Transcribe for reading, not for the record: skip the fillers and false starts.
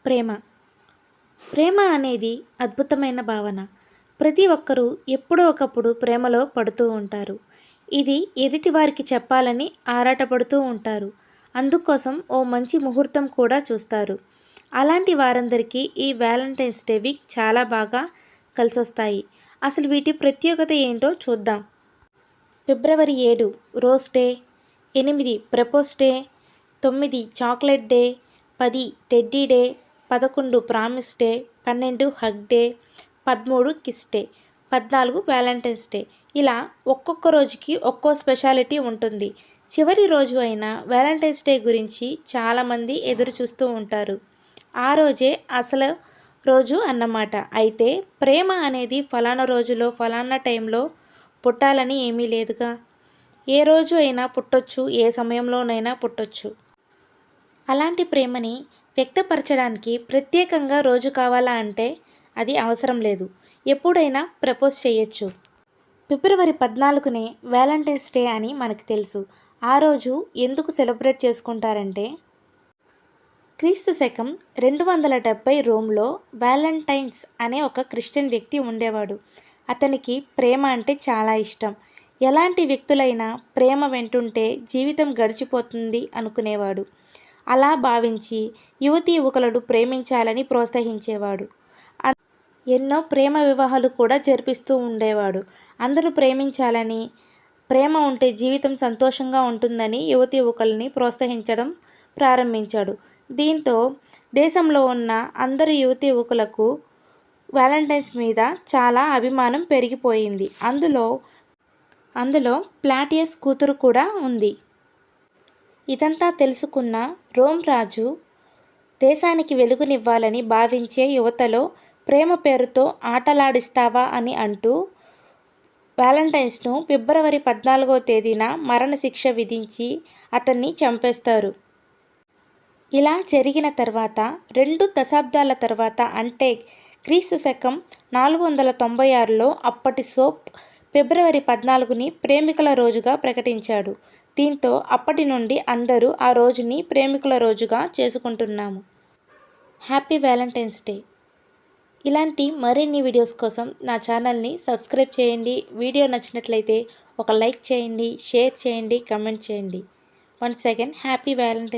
ప్రేమ. ప్రేమ అనేది అద్భుతమైన భావన. ప్రతి ఒక్కరూ ఎప్పుడో ఒకప్పుడు ప్రేమలో పడుతూ ఉంటారు. ఇది ఎదుటి వారికి చెప్పాలని ఆరాటపడుతూ ఉంటారు. అందుకోసం ఓ మంచి ముహూర్తం కూడా చూస్తారు. అలాంటి వారందరికీ ఈ వ్యాలంటైన్స్ డే వీక్ చాలా బాగా కలిసొస్తాయి. అసలు వీటి ప్రత్యేకత ఏంటో చూద్దాం. ఫిబ్రవరి 7 rose day, 8 propose day, 9 chocolate day, 10 teddy day, 11 promise day, 12 hug day, 13 kiss day, 14 Valentine's day. ఇలా ఒక్కొక్క రోజుకి ఒక్కో స్పెషాలిటీ ఉంటుంది. చివరి రోజు అయిన వ్యాలంటైన్స్ డే గురించి చాలామంది ఎదురు చూస్తూ ఉంటారు. ఆ రోజే అసలు రోజు అన్నమాట. అయితే ప్రేమ అనేది ఫలానా రోజులో ఫలానా టైంలో పుట్టాలని ఏమీ లేదుగా. ఏ రోజు అయినా పుట్టొచ్చు, ఏ సమయంలోనైనా పుట్టొచ్చు. అలాంటి ప్రేమని వ్యక్తపరచడానికి ప్రత్యేకంగా రోజు కావాలా అంటే అది అవసరం లేదు. ఎప్పుడైనా ప్రపోజ్ చేయొచ్చు. ఫిబ్రవరి 14నే వ్యాలంటైన్స్ డే అని మనకు తెలుసు. ఆ రోజు ఎందుకు సెలబ్రేట్ చేసుకుంటారంటే క్రీస్తు శకం 270 రోమ్లో వ్యాలంటైన్స్ అనే ఒక క్రిస్టియన్ వ్యక్తి ఉండేవాడు. అతనికి ప్రేమ అంటే చాలా ఇష్టం. ఎలాంటి వ్యక్తులైనా ప్రేమ వెంటుంటే జీవితం గడిచిపోతుంది అనుకునేవాడు. అలా భావించి యువతీ యువకులను ప్రేమించాలని ప్రోత్సహించేవాడు. ఎన్నో ప్రేమ వివాహాలు కూడా జరిపిస్తూ ఉండేవాడు. అందరూ ప్రేమించాలని, ప్రేమ ఉంటే జీవితం సంతోషంగా ఉంటుందని యువతీ యువకులని ప్రోత్సహించడం ప్రారంభించాడు. దీంతో దేశంలో ఉన్న అందరు యువతీ యువకులకు వ్యాలంటైన్స్ మీద చాలా అభిమానం పెరిగిపోయింది. అందులో ప్లాటియస్ కూతురు కూడా ఉంది. ఇదంతా తెలుసుకున్న రోమ్ రాజు దేశానికి వెలుగునివ్వాలని భావించే యువతలో ప్రేమ పేరుతో ఆటలాడిస్తావా అని అంటూ వ్యాలంటైన్స్ను ఫిబ్రవరి 14వ తేదీన మరణశిక్ష విధించి అతన్ని చంపేస్తారు. ఇలా జరిగిన తర్వాత 2 దశాబ్దాల తర్వాత అంటే క్రీస్తు శకం 496లో అప్పటి పోప్ ఫిబ్రవరి 14ని ప్రేమికుల రోజుగా ప్రకటించాడు. దీంతో అప్పటి నుండి అందరూ ఆ రోజుని ప్రేమికుల రోజుగా చేసుకుంటున్నాము. Happy Valentine's day. ఇలాంటి మరిన్ని వీడియోస్ కోసం నా ఛానల్ని సబ్స్క్రైబ్ చేయండి. వీడియో నచ్చినట్లయితే ఒక లైక్ చేయండి, షేర్ చేయండి, కమెంట్ చేయండి. Once again happy Valentine's.